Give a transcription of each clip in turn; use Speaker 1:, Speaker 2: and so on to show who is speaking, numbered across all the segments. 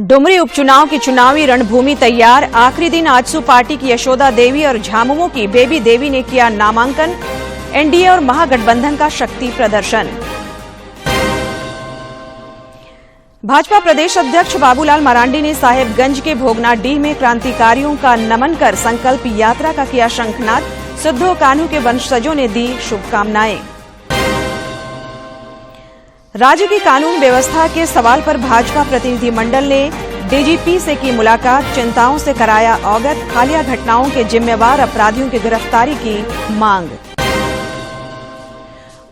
Speaker 1: डुमरी उपचुनाव की चुनावी रणभूमि तैयार। आखिरी दिन आजसू पार्टी की यशोदा देवी और झामुमो की बेबी देवी ने किया नामांकन। एनडीए और महागठबंधन का शक्ति प्रदर्शन। भाजपा प्रदेश अध्यक्ष बाबूलाल मरांडी ने साहेबगंज के भोगनाडीह में क्रांतिकारियों का नमन कर संकल्प यात्रा का किया शंखनाद। सिद्धो कान्हू के वंशजों ने दी शुभकामनाएं। राज्य की कानून व्यवस्था के सवाल पर भाजपा प्रतिनिधिमंडल ने डीजीपी से की मुलाकात। चिंताओं से कराया अवगत। हालिया घटनाओं के जिम्मेवार अपराधियों की गिरफ्तारी की मांग।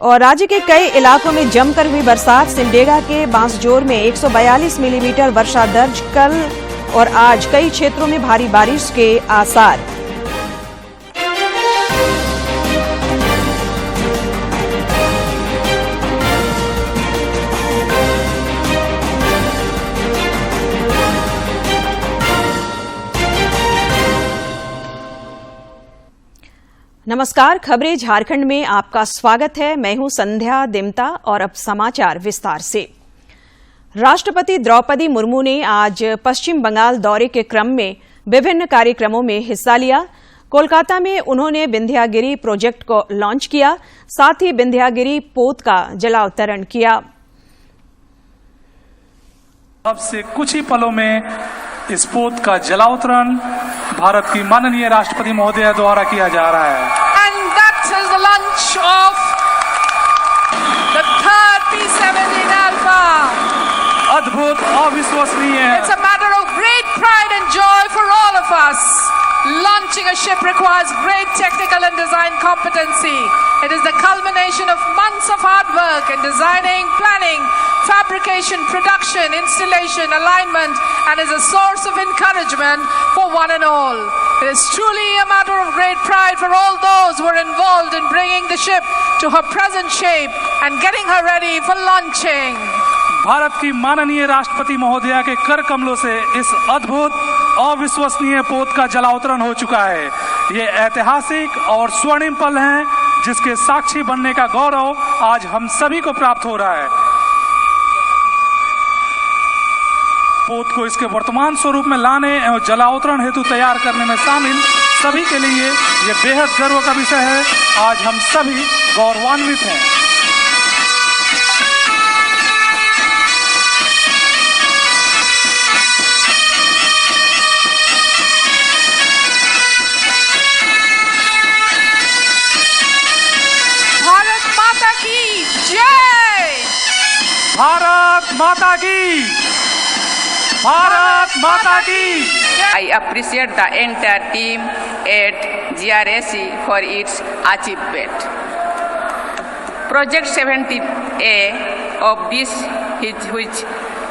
Speaker 1: और राज्य के कई इलाकों में जमकर हुई बरसात। सिमडेगा के बांसजोर में 142 मिलीमीटर वर्षा दर्ज। कल और आज कई क्षेत्रों में भारी बारिश के आसार। नमस्कार, खबरें झारखंड में आपका स्वागत है। मैं हूं संध्या दिमता और अब समाचार विस्तार से। राष्ट्रपति द्रौपदी मुर्मू ने आज पश्चिम बंगाल दौरे के क्रम में विभिन्न कार्यक्रमों में हिस्सा लिया। कोलकाता में उन्होंने विंध्यागिरी प्रोजेक्ट को लॉन्च किया। साथ ही विंध्यागिरी पोत का जलावतरण किया।
Speaker 2: अब से कुछ ही पलों में इस पोत का जलावतरण भारत की माननीय राष्ट्रपति महोदया द्वारा किया जा रहा है।
Speaker 3: And that is the launch of the third P-17 Alpha.
Speaker 2: अद्भुत, अविश्वसनीय है।
Speaker 3: It's a matter of great pride and joy for all of us. Launching a ship requires great technical and design competency. It is the culmination of months of hard work in designing, planning, fabrication, production, installation, alignment, and is a source of encouragement for one and all. It is truly a matter of great pride for all those who are involved in bringing the ship to her present shape and getting her ready for launching.
Speaker 2: Bharat की माननीय राष्ट्रपति महोदया के कर कमलों से इस अद्भुत, अविश्वसनीय पोत का जलावतरण हो चुका है। ये ऐतिहासिक और स्वर्णिम पल हैं, जिसके साक्षी बनने का गौरव आज हम सभी को प्राप्त हो रहा है। पोत को इसके वर्तमान स्वरूप में लाने एवं जलावतरण हेतु तैयार करने में शामिल सभी के लिए ये बेहद गर्व का विषय है। आज हम सभी गौरवान्वित हैं।
Speaker 3: भारत माता की जय!
Speaker 2: भारत माता की! भारत माता की!
Speaker 4: I appreciate the entire team at GRSC for its achievement. Project 70A of this, which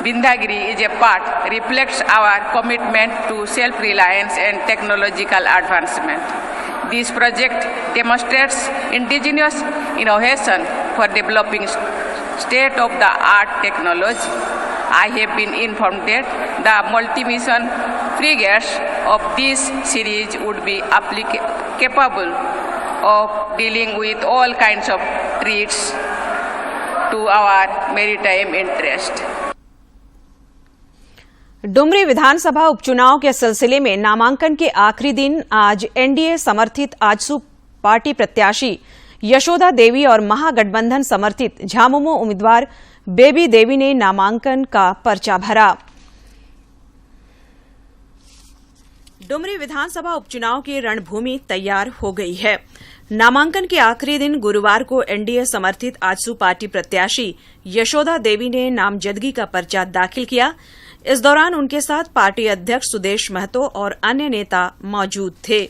Speaker 4: Vindhyagiri is a part, reflects our commitment to self-reliance and technological advancement. This project demonstrates indigenous innovation for developing state-of-the-art technology. I have been informed that the multi-mission frigates of this series would be capable of dealing with all kinds of threats to our maritime interest.
Speaker 1: Dumri विधानसभा उपचुनाव के सिलसिले में नामांकन के आखिरी दिन आज NDA समर्थित आजसू पार्टी प्रत्याशी यशोदा देवी और महागठबंधन समर्थित झामुमो उम्मीदवार बेबी देवी ने नामांकन का पर्चा भरा। डुमरी विधानसभा उपचुनाव की रणभूमि तैयार हो गई है। नामांकन के आखिरी दिन गुरुवार को एनडीए समर्थित आजसू पार्टी प्रत्याशी यशोदा देवी ने नामजदगी का पर्चा दाखिल किया। इस दौरान उनके साथ पार्टी अध्यक्ष सुदेश महतो और अन्य नेता मौजूद थे।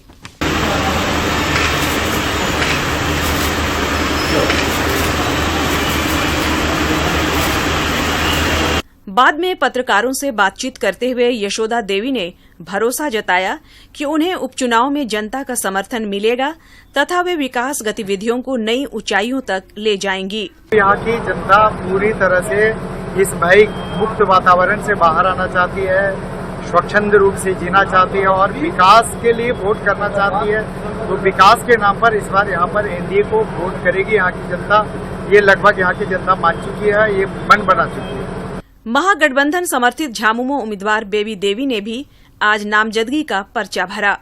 Speaker 1: बाद में पत्रकारों से बातचीत करते हुए यशोदा देवी ने भरोसा जताया कि उन्हें उपचुनाव में जनता का समर्थन मिलेगा तथा वे विकास गतिविधियों को नई ऊंचाइयों तक ले जाएंगी।
Speaker 5: यहाँ की जनता पूरी तरह से इस भय मुक्त वातावरण से बाहर आना चाहती है, स्वच्छंद रूप से जीना चाहती है और विकास के लिए वोट करना चाहती है। तो विकास के नाम पर इस बार यहाँ पर एनडीए को वोट करेगी यहाँ की जनता। ये लगभग यहाँ की जनता मान चुकी है, ये मन बना चुकी है।
Speaker 1: महागठबंधन समर्थित झामुमो उम्मीदवार बेबी देवी ने भी आज नामजदगी का पर्चा भरा।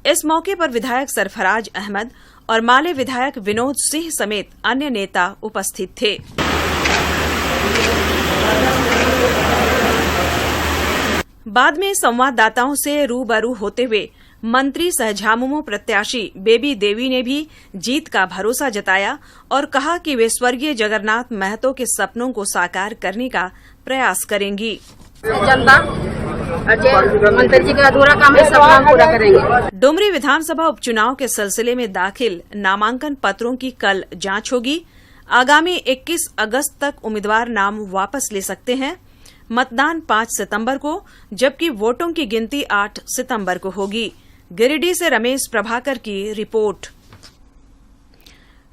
Speaker 1: इस मौके पर विधायक सरफराज अहमद और माले विधायक विनोद सिंह समेत अन्य नेता उपस्थित थे। बाद में संवाददाताओं से रूबरू होते हुए मंत्री सह झामुमो प्रत्याशी बेबी देवी ने भी जीत का भरोसा जताया और कहा कि वे स्वर्गीय जगन्नाथ महतो के सपनों को साकार करने का प्रयास करेंगी।
Speaker 6: जनता मंत्री जी का अधूरा काम है, सब काम पूरा करेंगे।
Speaker 1: डुमरी विधानसभा उपचुनाव के सिलसिले में दाखिल नामांकन पत्रों की कल जांच होगी। आगामी 21 अगस्त तक उम्मीदवार नाम वापस ले सकते हैं। मतदान 5 सितंबर को जबकि वोटों की गिनती 8 सितंबर को होगी। गिरिडीह से रमेश प्रभाकर की रिपोर्ट।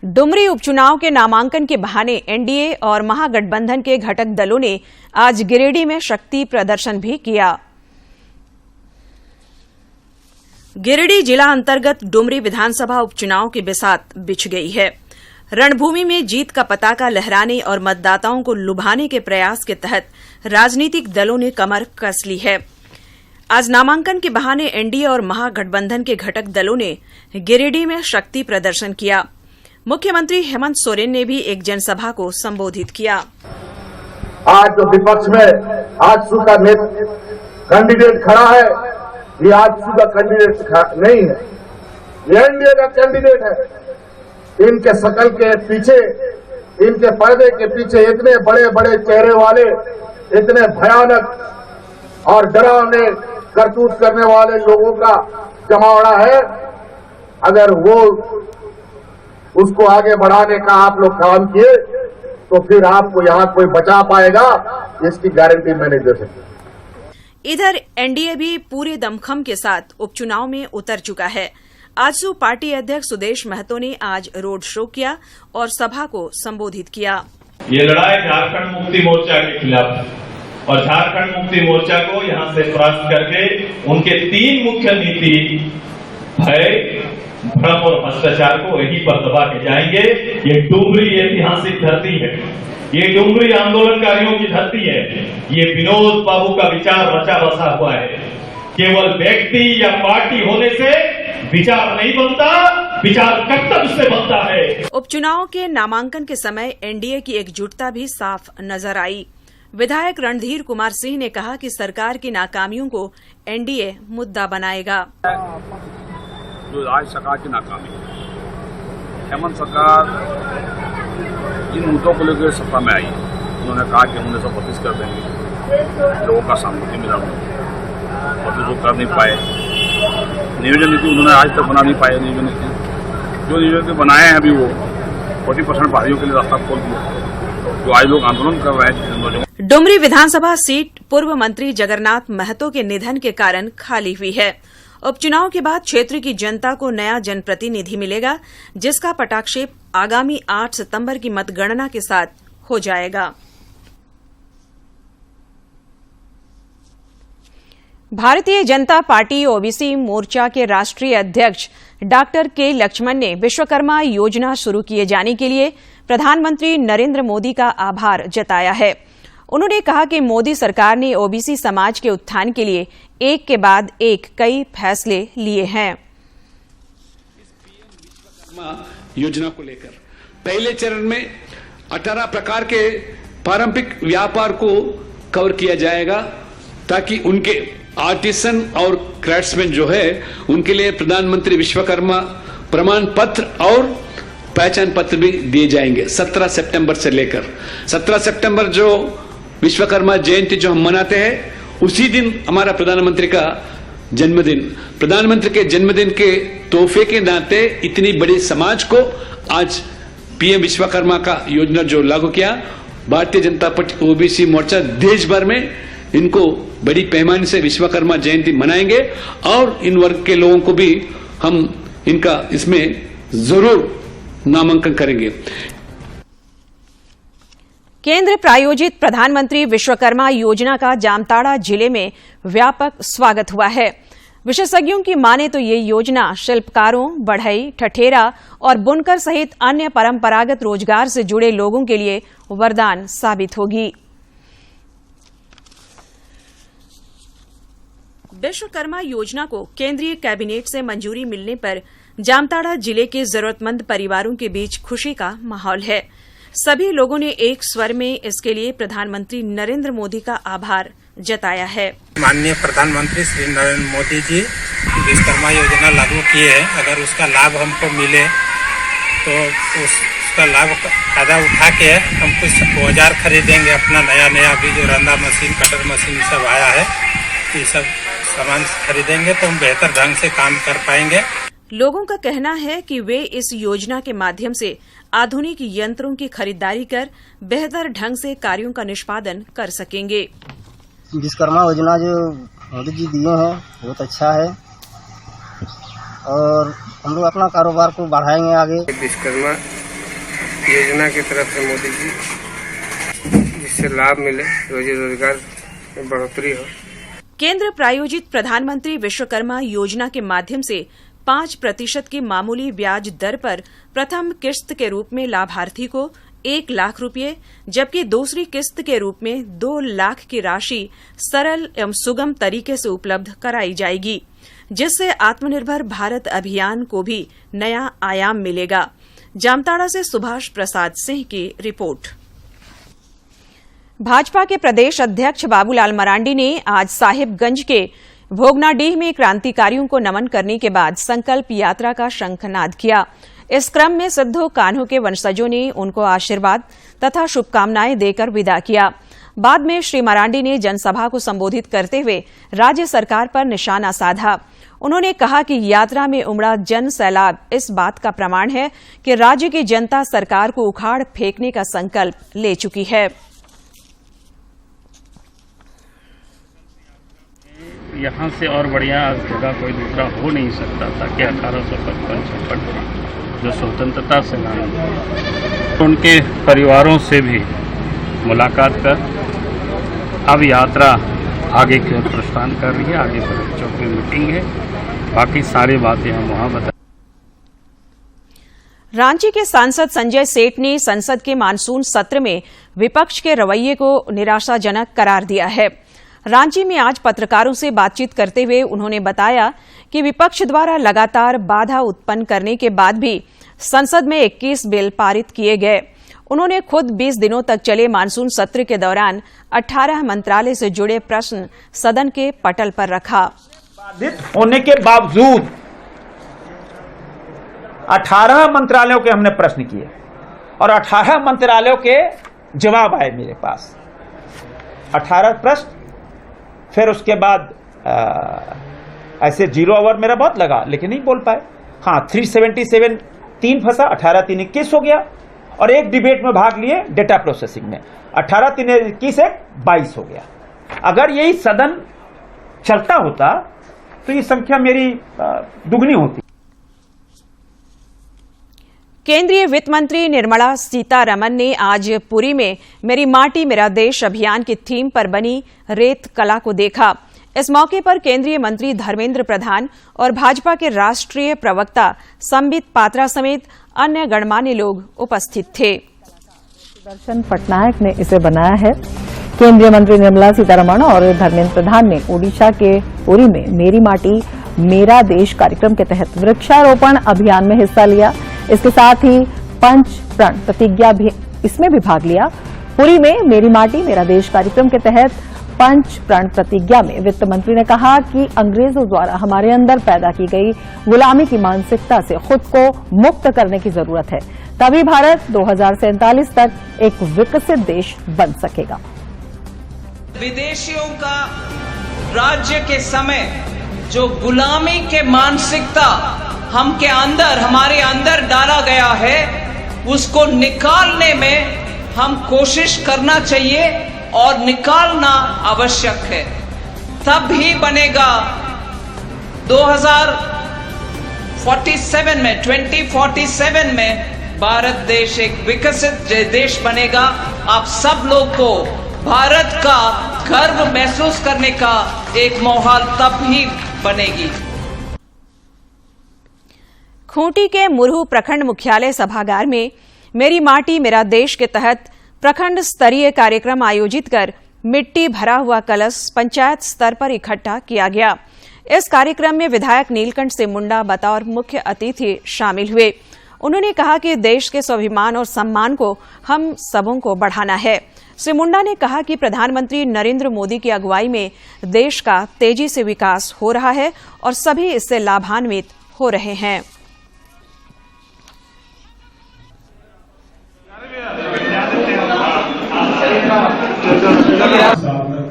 Speaker 1: डुमरी उपचुनाव के नामांकन के बहाने एनडीए और महागठबंधन के घटक दलों ने आज गिरिडीह में शक्ति प्रदर्शन भी किया। गिरिडीह जिला अंतर्गत डुमरी विधानसभा उपचुनाव की बिसात बिछ गई है। रणभूमि में जीत का पताका लहराने और मतदाताओं को लुभाने के प्रयास के तहत राजनीतिक दलों ने कमर कस ली है। आज नामांकन के बहाने एनडीए और महागठबंधन के घटक दलों ने गिरिडीह में शक्ति प्रदर्शन किया। मुख्यमंत्री हेमंत सोरेन ने भी एक जनसभा को संबोधित किया।
Speaker 7: आज जो विपक्ष में आजसू का कैंडिडेट खड़ा है, ये आजसू का कैंडिडेट नहीं है, ये एनडीए का कैंडिडेट है। इनके शकल के पीछे, इनके पर्दे के पीछे इतने बड़े बड़े चेहरे वाले, इतने भयानक और डरावने करतूत करने वाले लोगों का जमावड़ा है। अगर वो उसको आगे बढ़ाने का आप लोग काम किए तो फिर आपको यहां कोई बचा पाएगा, इसकी गारंटी मैं नहीं दे सकता।
Speaker 1: इधर एनडीए भी पूरे दमखम के साथ उपचुनाव में उतर चुका है। आजसू पार्टी अध्यक्ष सुदेश महतो ने आज रोड शो किया और सभा को संबोधित किया।
Speaker 8: ये लड़ाई झारखंड मुक्ति मोर्चा के खिलाफ और झारखंड मुक्ति मोर्चा को यहां से परास्त करके उनके 3 मुख्य नीति भय, भ्रम और भ्रष्टाचार को यहीं पर दबा के जाएंगे। ये डुमरी ऐतिहासिक धरती है, ये डुमरी आंदोलनकारियों की धरती है। ये विनोद बाबू का विचार रचा बसा हुआ है। केवल व्यक्ति या पार्टी होने से विचार नहीं बनता, विचार कर्तव्य से बनता है।
Speaker 1: उपचुनाव के नामांकन के समय एनडीए की एकजुटता भी साफ नजर आई। विधायक रणधीर कुमार सिंह ने कहा कि सरकार की नाकामियों को एनडीए मुद्दा बनाएगा।
Speaker 9: जो आज सरकार की नाकामी है, हेमंत सरकार जिन मुद्दों को लेकर सत्ता में आई, उन्होंने कहा कि हम 1932 कर देंगे, लोगों का सामर्थ्य मिला और जो कर नहीं पाए। नियोजन नीति उन्होंने आज तक बना नहीं पाए। नियोजन नीति जो नियोजन नीति बनाए हैं अभी वो 40% भाइयों के लिए रास्ता खोल दिया, जो आज लोग आंदोलन कर रहे हैं।
Speaker 1: डुमरी विधानसभा सीट पूर्व मंत्री जगन्नाथ महतो के निधन के कारण खाली हुई है। उपचुनाव के बाद क्षेत्र की जनता को नया जनप्रतिनिधि मिलेगा, जिसका पटाक्षेप आगामी 8 सितंबर की मतगणना के साथ हो जाएगा। भारतीय जनता पार्टी ओबीसी मोर्चा के राष्ट्रीय अध्यक्ष डॉक्टर के लक्ष्मण ने विश्वकर्मा योजना शुरू किए जाने के लिए प्रधानमंत्री नरेंद्र मोदी का आभार जताया है। उन्होंने कहा कि मोदी सरकार ने ओबीसी समाज के उत्थान के लिए एक के बाद एक कई फैसले लिए हैं।
Speaker 10: योजना को लेकर पहले चरण में 18 प्रकार के पारंपरिक व्यापार को कवर किया जाएगा, ताकि उनके आर्टिसन और क्राफ्ट्समैन जो है उनके लिए प्रधानमंत्री विश्वकर्मा प्रमाण पत्र और पहचान पत्र भी दिए जाएंगे। 17 सितंबर से लेकर 17 सितंबर जो विश्वकर्मा जयंती जो हम मनाते हैं, उसी दिन हमारा प्रधानमंत्री का जन्मदिन। प्रधानमंत्री के जन्मदिन के तोहफे के नाते इतनी बड़ी समाज को आज पीएम विश्वकर्मा का योजना जो लागू किया, भारतीय जनता पार्टी ओबीसी मोर्चा देश भर में इनको बड़ी पैमाने से विश्वकर्मा जयंती मनाएंगे और इन वर्ग के लोगों को भी हम इनका इसमें जरूर नामांकन करेंगे।
Speaker 1: केंद्र प्रायोजित प्रधानमंत्री विश्वकर्मा योजना का जामताड़ा जिले में व्यापक स्वागत हुआ है। विशेषज्ञों की माने तो ये योजना शिल्पकारों, बढ़ई, ठठेरा और बुनकर सहित अन्य परंपरागत रोजगार से जुड़े लोगों के लिए वरदान साबित होगी। विश्वकर्मा योजना को केंद्रीय कैबिनेट से मंजूरी मिलने पर जामताड़ा जिले के जरूरतमंद परिवारों के बीच खुशी का माहौल है। सभी लोगों ने एक स्वर में इसके लिए प्रधानमंत्री नरेंद्र मोदी का आभार जताया है।
Speaker 11: माननीय प्रधानमंत्री श्री नरेंद्र मोदी जी विश्वकर्मा योजना लागू किए हैं। अगर उसका लाभ हमको मिले तो उसका लाभ फायदा उठा के हम कुछ औजार खरीदेंगे। अपना नया अभी जो रंदा मशीन, कटर मशीन ये सब आया है, ये सब सामान खरीदेंगे तो हम बेहतर ढंग से काम कर पाएंगे।
Speaker 1: लोगों का कहना है कि वे इस योजना के माध्यम से आधुनिक यंत्रों की खरीदारी कर बेहतर ढंग से कार्यों का निष्पादन कर सकेंगे।
Speaker 12: विश्वकर्मा योजना जो मोदी जी दिए हैं बहुत अच्छा है और हम लोग अपना कारोबार को बढ़ाएंगे आगे।
Speaker 11: विश्वकर्मा योजना की तरफ से मोदी जी जिससे लाभ मिले, रोजी रोजगार में बढ़ोतरी हो।
Speaker 1: केंद्र प्रायोजित प्रधानमंत्री विश्वकर्मा योजना के माध्यम से 5% की मामूली ब्याज दर पर प्रथम किस्त के रूप में लाभार्थी को 1 लाख रुपये, जबकि दूसरी किस्त के रूप में 2 लाख की राशि सरल एवं सुगम तरीके से उपलब्ध कराई जाएगी, जिससे आत्मनिर्भर भारत अभियान को भी नया आयाम मिलेगा। जामताड़ा से सुभाष प्रसाद सिंह की रिपोर्ट। भाजपा के प्रदेश अध्यक्ष बाबूलाल मरांडी ने आज साहिबगंज के भोगनाडीह में क्रांतिकारियों को नमन करने के बाद संकल्प यात्रा का शंखनाद किया। इस क्रम में सिद्धो कान्हो के वंशजों ने उनको आशीर्वाद तथा शुभकामनाएं देकर विदा किया। बाद में श्री मरांडी ने जनसभा को संबोधित करते हुए राज्य सरकार पर निशाना साधा। उन्होंने कहा कि यात्रा में उमड़ा जन सैलाब इस बात का प्रमाण है कि राज्य की जनता सरकार को उखाड़ फेंकने का संकल्प ले चुकी है।
Speaker 13: यहाँ से और बढ़िया जगह कोई दूसरा हो नहीं सकता था कि 1855 में जो स्वतंत्रता सेनानी, उनके परिवारों से भी मुलाकात कर अब यात्रा आगे की ओर प्रस्थान कर रही है। आगे बच्चों की मीटिंग है, बाकी सारी बातें हम वहाँ बता।
Speaker 1: रांची के सांसद संजय सेठ ने संसद के मानसून सत्र में विपक्ष के रवैये को निराशाजनक करार दिया है। रांची में आज पत्रकारों से बातचीत करते हुए उन्होंने बताया कि विपक्ष द्वारा लगातार बाधा उत्पन्न करने के बाद भी संसद में 21 बिल पारित किए गए। उन्होंने खुद 20 दिनों तक चले मानसून सत्र के दौरान 18 मंत्रालय से जुड़े प्रश्न सदन के पटल पर रखा।
Speaker 14: बाधित होने के बावजूद 18 मंत्रालयों के हमने प्रश्न किए और 18 मंत्रालयों के जवाब आए मेरे पास। 18 प्रश्न, फिर उसके बाद ऐसे 0 ओवर मेरा बहुत लगा लेकिन नहीं बोल पाए। हाँ, 377 3 फंसा, 18 3 21 हो गया और एक डिबेट में भाग लिए डेटा प्रोसेसिंग में, 18 3 21 22 हो गया। अगर यही सदन चलता होता तो ये संख्या मेरी दुगनी होती।
Speaker 1: केंद्रीय वित्त मंत्री निर्मला सीतारमण ने आज पुरी में मेरी माटी मेरा देश अभियान की थीम पर बनी रेत कला को देखा। इस मौके पर केंद्रीय मंत्री धर्मेंद्र प्रधान और भाजपा के राष्ट्रीय प्रवक्ता संबित पात्रा समेत अन्य गणमान्य लोग उपस्थित थे।
Speaker 15: सुदर्शन पटनायक ने इसे बनाया है। केंद्रीय मंत्री निर्मला सीतारमण और धर्मेंद्र प्रधान ने ओडिशा के पुरी में मेरी माटी मेरा देश कार्यक्रम के तहत वृक्षारोपण अभियान में हिस्सा लिया। इसके साथ ही पंच प्रण प्रतिज्ञा भी इसमें भी भाग लिया। पुरी में मेरी माटी मेरा देश कार्यक्रम के तहत पंच प्रण प्रतिज्ञा में वित्त मंत्री ने कहा कि अंग्रेजों द्वारा हमारे अंदर पैदा की गई गुलामी की मानसिकता से खुद को मुक्त करने की जरूरत है, तभी भारत 2047 तक एक विकसित देश बन सकेगा।
Speaker 16: विदेशियों का राज्य के समय जो गुलामी के मानसिकता हमारे अंदर डाला गया है, उसको निकालने में हम कोशिश करना चाहिए और निकालना आवश्यक है। तब ही बनेगा 2047 में भारत देश एक विकसित देश बनेगा। आप सब लोग को भारत का गर्व महसूस करने का एक माहौल तब ही बनेगी।
Speaker 1: खूंटी के मुरहू प्रखंड मुख्यालय सभागार में मेरी माटी मेरा देश के तहत प्रखंड स्तरीय कार्यक्रम आयोजित कर मिट्टी भरा हुआ कलश पंचायत स्तर पर इकट्ठा किया गया। इस कार्यक्रम में विधायक नीलकंठ से मुंडा बतौर मुख्य अतिथि शामिल हुए। उन्होंने कहा कि देश के स्वाभिमान और सम्मान को हम सबों को बढ़ाना है। श्री मुंडा ने कहा कि प्रधानमंत्री नरेंद्र मोदी की अगुवाई में देश का तेजी से विकास हो रहा है और सभी इससे लाभान्वित हो रहे हैं।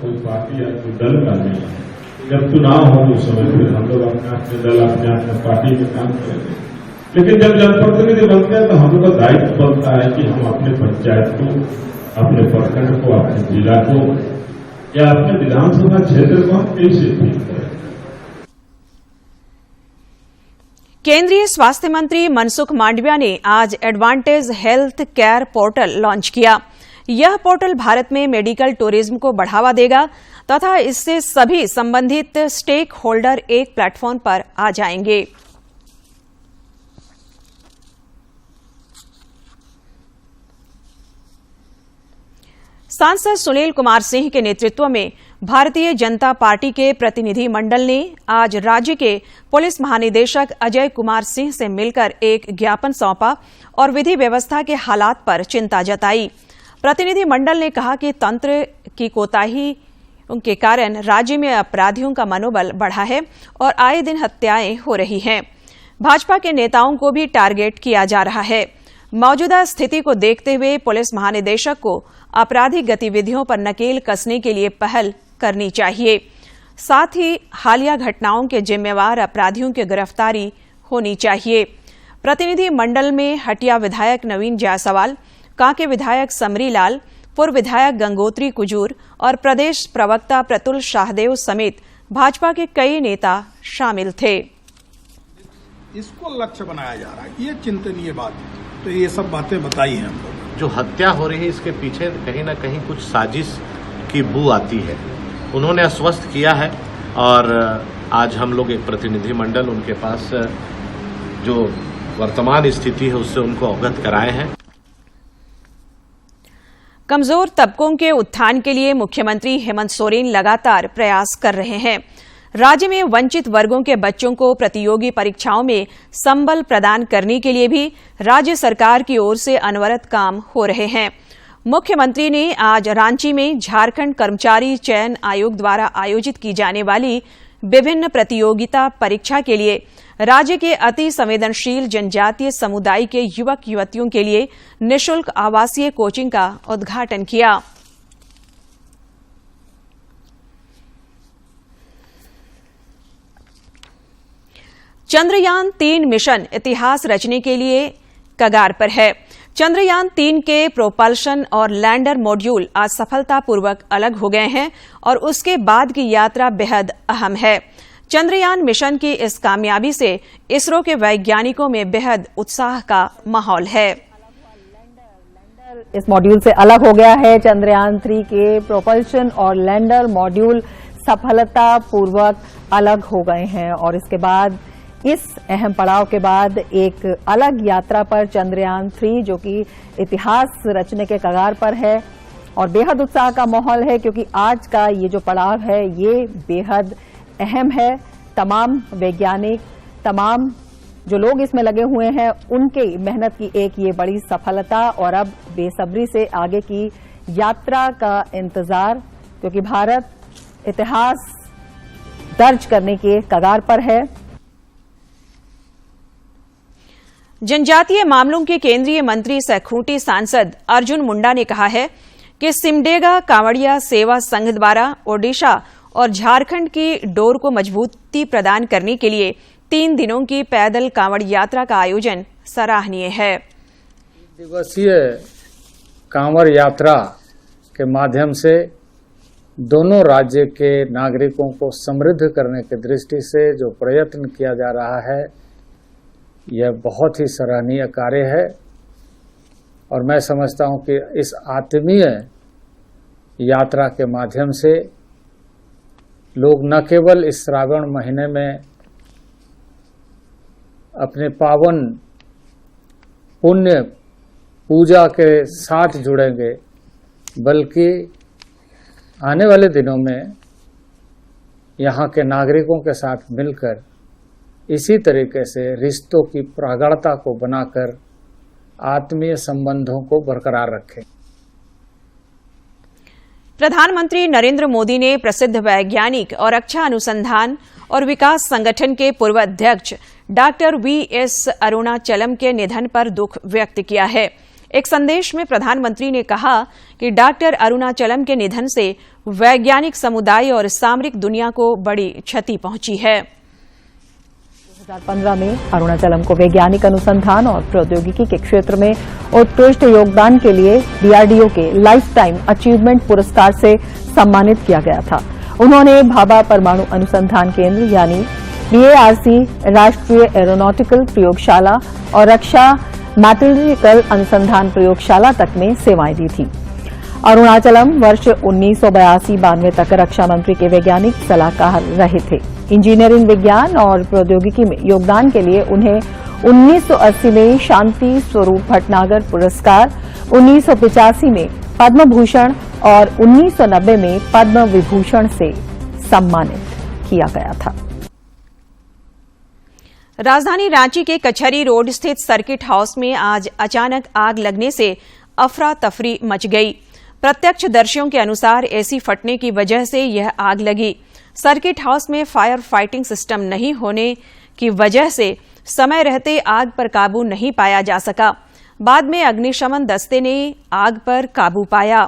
Speaker 17: कोई पार्टी या कोई दल का नहीं, जब चुनाव हो उस समय फिर हम लोग अपने दल अपने पार्टी में काम करेंगे। लेकिन जब जनप्रतिनिधि बनते हैं तो हम लोग का दायित्व बनता है कि हम अपने पंचायत को, अपने प्रखंड को, अपने जिला को या अपने विधानसभा क्षेत्र को हम कैसे ठीक करें।
Speaker 1: केंद्रीय स्वास्थ्य मंत्री मनसुख मांडविया ने आज advantage health care portal launch किया। यह पोर्टल भारत में मेडिकल टूरिज्म को बढ़ावा देगा तथा इससे सभी संबंधित स्टेक होल्डर एक प्लेटफॉर्म पर आ जाएंगे। सांसद सुनील कुमार सिंह के नेतृत्व में भारतीय जनता पार्टी के प्रतिनिधि मंडल ने आज राज्य के पुलिस महानिदेशक अजय कुमार सिंह से मिलकर एक ज्ञापन सौंपा और विधि व्यवस्था के हालात पर चिंता जताई। प्रतिनिधि मंडल ने कहा कि तंत्र की कोताही के कारण राज्य में अपराधियों का मनोबल बढ़ा है और आए दिन हत्याएं हो रही हैं। भाजपा के नेताओं को भी टारगेट किया जा रहा है। मौजूदा स्थिति को देखते हुए पुलिस महानिदेशक को आपराधिक गतिविधियों पर नकेल कसने के लिए पहल करनी चाहिए। साथ ही हालिया घटनाओं के जिम्मेवार अपराधियों की गिरफ्तारी होनी चाहिए। प्रतिनिधि मंडल में हटिया विधायक नवीन जायसवाल, कांके विधायक समरीलाल, पूर्व विधायक गंगोत्री कुजूर और प्रदेश प्रवक्ता प्रतुल शाहदेव समेत भाजपा के कई नेता शामिल थे।
Speaker 18: इसको लक्ष्य बनाया जा रहा है, ये चिंतनीय बात है। तो ये सब बातें बताई हैं हम लोग।
Speaker 19: जो हत्या हो रही है इसके पीछे कहीं ना कहीं कुछ साजिश की बू आती है। उन्होंने आश्वस्त किया है और आज हम लोग एक प्रतिनिधि मंडल उनके पास जो वर्तमान स्थिति है उससे उनको अवगत कराए हैं।
Speaker 1: कमजोर तबकों के उत्थान के लिए मुख्यमंत्री हेमंत सोरेन लगातार प्रयास कर रहे हैं। राज्य में वंचित वर्गों के बच्चों को प्रतियोगी परीक्षाओं में संबल प्रदान करने के लिए भी राज्य सरकार की ओर से अनवरत काम हो रहे हैं। मुख्यमंत्री ने आज रांची में झारखंड कर्मचारी चयन आयोग द्वारा आयोजित की जाने वाली विभिन्न प्रतियोगिता परीक्षा के लिए राज्य के अति संवेदनशील जनजातीय समुदाय के युवक युवतियों के लिए निःशुल्क आवासीय कोचिंग का उद्घाटन किया। चंद्रयान 3 मिशन इतिहास रचने के लिए कगार पर है। चंद्रयान 3 के प्रोपल्शन और लैंडर मॉड्यूल आज सफलतापूर्वक अलग हो गए हैं और उसके बाद की यात्रा बेहद अहम है। चंद्रयान मिशन की इस कामयाबी से इसरो के वैज्ञानिकों में बेहद उत्साह का माहौल है।
Speaker 15: इस मॉड्यूल से अलग हो गया है। चंद्रयान 3 के प्रोपल्शन और लैंडर मॉड्यूल सफलतापूर्वक अलग हो गए हैं और इसके बाद इस अहम पड़ाव के बाद एक अलग यात्रा पर चंद्रयान 3 जो कि इतिहास रचने के कगार पर है और बेहद उत्साह का माहौल है क्योंकि आज का ये जो पड़ाव है ये बेहद अहम है। तमाम वैज्ञानिक, तमाम जो लोग इसमें लगे हुए हैं उनके मेहनत की एक ये बड़ी सफलता और अब बेसब्री से आगे की यात्रा का इंतजार क्योंकि भारत इतिहास दर्ज करने के कगार पर है।
Speaker 1: जनजातीय मामलों के केंद्रीय मंत्री सह खूंटी सांसद अर्जुन मुंडा ने कहा है कि सिमडेगा कांवड़िया सेवा संघ द्वारा ओडिशा और झारखंड की डोर को मजबूती प्रदान करने के लिए 3 दिनों की पैदल कांवड़ यात्रा का आयोजन सराहनीय है।
Speaker 20: दिवसीय कांवड़ यात्रा के माध्यम से दोनों राज्य के नागरिकों को समृद्ध करने की दृष्टि से जो प्रयत्न किया जा रहा है, यह बहुत ही सराहनीय कार्य है। और मैं समझता हूं कि इस आत्मीय यात्रा के माध्यम से लोग न केवल इस श्रावण महीने में अपने पावन पुण्य पूजा के साथ जुड़ेंगे, बल्कि आने वाले दिनों में यहाँ के नागरिकों के साथ मिलकर इसी तरीके से रिश्तों की प्रगाढ़ता को बनाकर आत्मीय संबंधों को बरकरार रखें।
Speaker 1: प्रधानमंत्री नरेंद्र मोदी ने प्रसिद्ध वैज्ञानिक और रक्षा अनुसंधान और विकास संगठन के पूर्व अध्यक्ष डॉक्टर वीएस अरुणाचलम के निधन पर दुख व्यक्त किया है। एक संदेश में प्रधानमंत्री ने कहा कि डॉक्टर अरुणाचलम के निधन से वैज्ञानिक समुदाय और सामरिक दुनिया को बड़ी क्षति पहुंची है।
Speaker 15: 2015 में अरुणाचलम को वैज्ञानिक अनुसंधान और प्रौद्योगिकी के क्षेत्र में उत्कृष्ट योगदान के लिए डीआरडीओ के लाइफ टाइम अचीवमेंट पुरस्कार से सम्मानित किया गया था। उन्होंने भाभा परमाणु अनुसंधान केंद्र यानी बीएआरसी, राष्ट्रीय एरोनॉटिकल प्रयोगशाला और रक्षा मैटेरियल अनुसंधान प्रयोगशाला तक में सेवाएं दी थी। अरुणाचलम वर्ष 1982-92 तक रक्षा मंत्री के वैज्ञानिक सलाहकार रहे थे। इंजीनियरिंग विज्ञान और प्रौद्योगिकी में योगदान के लिए उन्हें 1980 में शांति स्वरूप भटनागर पुरस्कार, 1985 में पद्म भूषण और 1990 में पद्म विभूषण से सम्मानित किया गया था।
Speaker 1: राजधानी रांची के कचहरी रोड स्थित सर्किट हाउस में आज अचानक आग लगने से अफरा तफरी मच गई। प्रत्यक्षदर्शियों के अनुसार एसी फटने की वजह से यह आग लगी। सर्किट हाउस में फायर फाइटिंग सिस्टम नहीं होने की वजह से समय रहते आग पर काबू नहीं पाया जा सका। बाद में अग्निशमन दस्ते ने आग पर काबू पाया।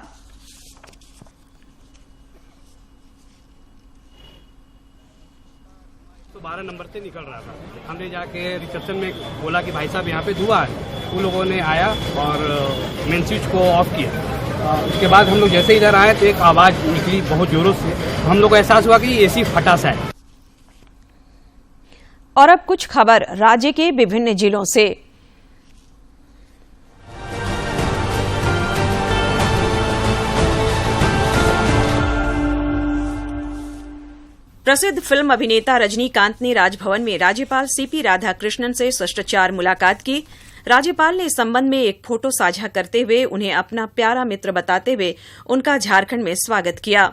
Speaker 21: तो 12 नंबर से निकल रहा था। हमने जाके रिसेप्शन में बोला कि भाई साहब यहाँ पे धुआं है। उन लोगों ने आया और मेन स्विच को ऑफ किया। उसके बाद हम लोग जैसे इधर आए तो एक आवाज़ निकली बहुत जोरों से। हम लोग को एहसास हुआ कि एसी फटा सा है।
Speaker 1: और अब कुछ खबर राज्य के विभिन्न जिलों से। प्रसिद्ध फिल्म अभिनेता रजनीकांत ने राजभवन में राज्यपाल सीपी राधाकृष्णन से शिष्टाचार मुलाकात की। राज्यपाल ने इस संबंध में एक फोटो साझा करते हुए उन्हें अपना प्यारा मित्र बताते हुए उनका झारखंड में स्वागत किया।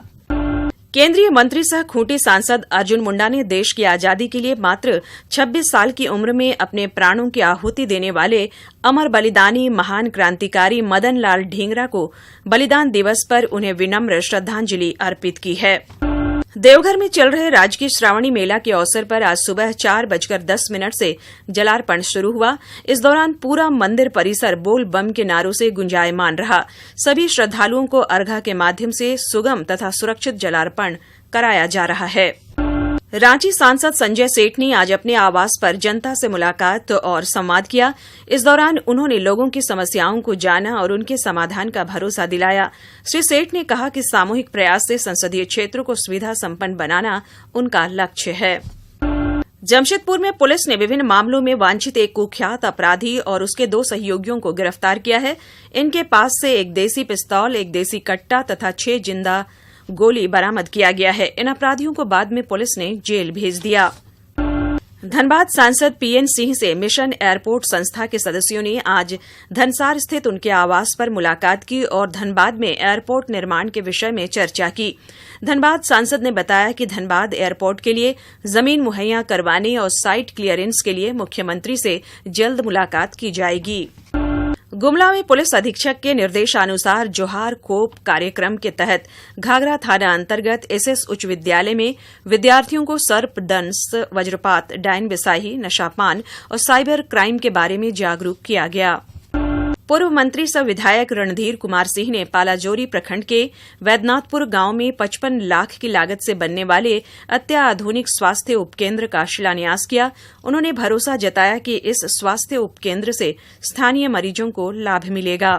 Speaker 1: केंद्रीय मंत्री सह खूंटी सांसद अर्जुन मुंडा ने देश की आजादी के लिए मात्र 26 साल की उम्र में अपने प्राणों की आहुति देने वाले अमर बलिदानी महान क्रांतिकारी मदन लाल ढींगरा को बलिदान दिवस पर उन्हें विनम्र श्रद्धांजलि अर्पित की है। देवघर में चल रहे राजकीय श्रावणी मेला के अवसर पर आज सुबह 4:10 से जलार्पण शुरू हुआ। इस दौरान पूरा मंदिर परिसर बोल बम के नारों से गुंजायमान रहा। सभी श्रद्धालुओं को अर्घा के माध्यम से सुगम तथा सुरक्षित जलार्पण कराया जा रहा है। रांची सांसद संजय सेठ ने आज अपने आवास पर जनता से मुलाकात और संवाद किया। इस दौरान उन्होंने लोगों की समस्याओं को जाना और उनके समाधान का भरोसा दिलाया। श्री सेठ ने कहा कि सामूहिक प्रयास से संसदीय क्षेत्र को सुविधा संपन्न बनाना उनका लक्ष्य है। जमशेदपुर में पुलिस ने विभिन्न मामलों में वांछित एक कुख्यात अपराधी और उसके 2 सहयोगियों को गिरफ्तार किया है। इनके पास से एक देसी पिस्तौल, एक देसी कट्टा तथा 6 जिंदा गोली बरामद किया गया है। इन अपराधियों को बाद में पुलिस ने जेल भेज दिया। धनबाद सांसद पीएन सिंह से मिशन एयरपोर्ट संस्था के सदस्यों ने आज धनसार स्थित उनके आवास पर मुलाकात की और धनबाद में एयरपोर्ट निर्माण के विषय में चर्चा की। धनबाद सांसद ने बताया कि धनबाद एयरपोर्ट के लिए जमीन मुहैया करवाने और साइट क्लियरेंस के लिए मुख्यमंत्री से जल्द मुलाकात की जाएगी। गुमला में पुलिस अधीक्षक के निर्देशानुसार जोहार कोप कार्यक्रम के तहत घाघरा थाना अंतर्गत एसएस उच्च विद्यालय में विद्यार्थियों को सर्पदंश, वज्रपात, डायन बिसाही, नशापान और साइबर क्राइम के बारे में जागरूक किया गया। पूर्व मंत्री सह विधायक रणधीर कुमार सिंह ने पालाजोरी प्रखंड के वैद्यनाथपुर गांव में 55 लाख की लागत से बनने वाले अत्याधुनिक स्वास्थ्य उपकेंद्र का शिलान्यास किया। उन्होंने भरोसा जताया कि इस स्वास्थ्य उपकेंद्र से स्थानीय मरीजों को लाभ मिलेगा।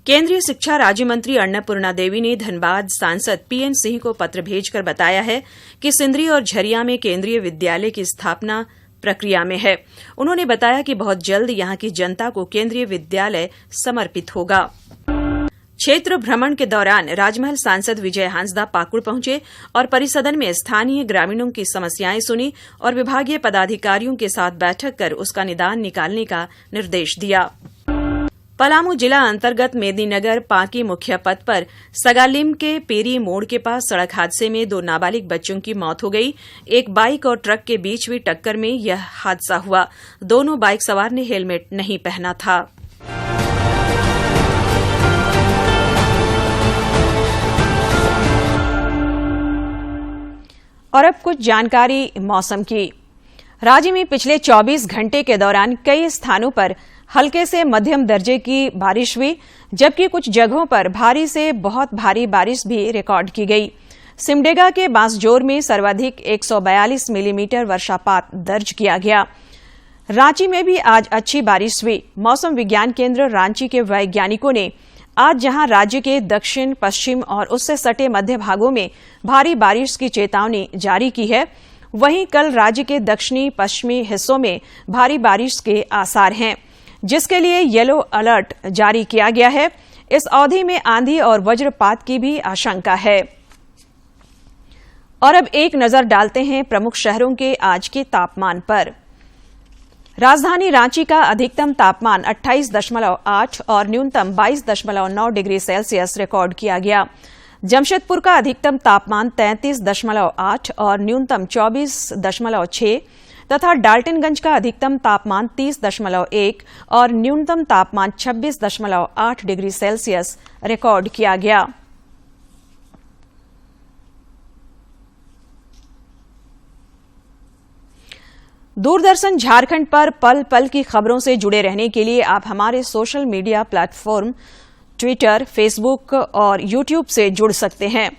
Speaker 1: केंद्रीय शिक्षा राज्य मंत्री अन्नपूर्णा देवी ने धनबाद सांसद पीएन सिंह को पत्र भेजकर बताया है कि सिंदरी और झरिया में केंद्रीय विद्यालय की स्थापना प्रक्रिया में है। उन्होंने बताया कि बहुत जल्द यहां की जनता को केंद्रीय विद्यालय समर्पित होगा। क्षेत्र भ्रमण के दौरान राजमहल सांसद विजय हांसदा पाकुड़ पहुंचे और परिसदन में स्थानीय ग्रामीणों की समस्याएं सुनी और विभागीय पदाधिकारियों के साथ बैठक कर उसका निदान निकालने का निर्देश दिया। पलामू जिला अंतर्गत मेदिनीनगर पांकी मुख्य पथ पर सगालिम के पेरी मोड़ के पास सड़क हादसे में 2 नाबालिग बच्चों की मौत हो गई। एक बाइक और ट्रक के बीच हुई टक्कर में यह हादसा हुआ। दोनों बाइक सवार ने हेलमेट नहीं पहना था। और अब कुछ जानकारी मौसम की। राज्य में पिछले 24 घंटे के दौरान कई स्थानों पर हल्के से मध्यम दर्जे की बारिश हुई, जबकि कुछ जगहों पर भारी से बहुत भारी बारिश भी रिकॉर्ड की गई। सिमडेगा के बांसजोर में सर्वाधिक 142 मिलीमीटर वर्षापात दर्ज किया गया। रांची में भी आज अच्छी बारिश हुई। मौसम विज्ञान केंद्र रांची के वैज्ञानिकों ने आज जहां राज्य के दक्षिण, पश्चिम और उससे सटे मध्य भागों में भारी बारिश की चेतावनी जारी की है, वहीं कल राज्य के दक्षिणी पश्चिमी हिस्सों में भारी बारिश के आसार हैं, जिसके लिए येलो अलर्ट जारी किया गया है। इस अवधि में आंधी और वज्रपात की भी आशंका है। और अब एक नजर डालते हैं प्रमुख शहरों के आज के तापमान पर। राजधानी रांची का अधिकतम तापमान 28.8 और न्यूनतम 22.9 डिग्री सेल्सियस रिकॉर्ड किया गया। जमशेदपुर का अधिकतम तापमान 33.8 और न्यूनतम 24.6 तथा डाल्टनगंज का अधिकतम तापमान 30.1 और न्यूनतम तापमान 26.8 डिग्री सेल्सियस रिकॉर्ड किया गया। दूरदर्शन झारखंड पर पल पल की खबरों से जुड़े रहने के लिए आप हमारे social media platform Twitter, Facebook और यूट्यूब से जुड़ सकते हैं,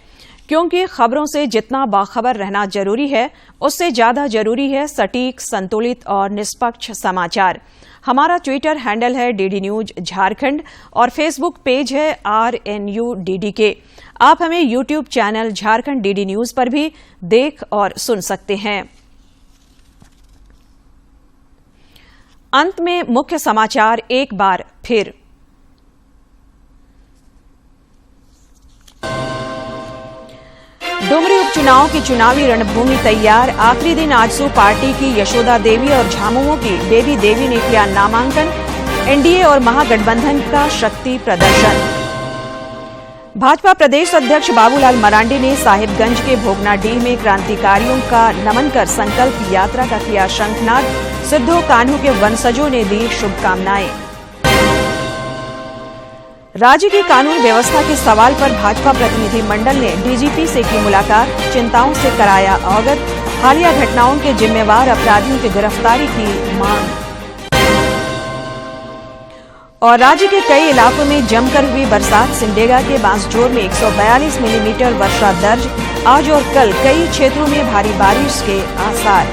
Speaker 1: क्योंकि खबरों से जितना बाखबर रहना जरूरी है, उससे ज्यादा जरूरी है सटीक, संतुलित और निष्पक्ष समाचार। हमारा ट्विटर हैंडल है DD न्यूज झारखंड और फेसबुक पेज है RNUDDK। आप हमें YouTube channel Jharkhand DD news पर भी देख और सुन सकते हैं। अंत में मुख्य समाचार एक बार फिर। डुमरी उपचुनाव की चुनावी रणभूमि तैयार। आखिरी दिन आजसू पार्टी की यशोदा देवी और झामुमो की बेबी देवी ने किया नामांकन। एनडीए और महागठबंधन का शक्ति प्रदर्शन। भाजपा प्रदेश अध्यक्ष बाबूलाल मरांडी ने साहिबगंज के भोगनाडीह में क्रांतिकारियों का नमन कर संकल्प यात्रा का किया शंखनाद। सिद्धो कान्हू के वंशजों ने दी शुभकामनाएं। राज्य की कानून व्यवस्था के सवाल पर भाजपा प्रतिनिधि मंडल ने डीजीपी से की मुलाकात, चिंताओं से कराया अवगत। हालिया घटनाओं के जिम्मेवार अपराधियों की गिरफ्तारी की मांग। और राज्य के कई इलाकों में जमकर हुई बरसात। सिमडेगा के बांसजोर में 142 मिलीमीटर वर्षा दर्ज। आज और कल कई क्षेत्रों में भारी बारिश के आसार।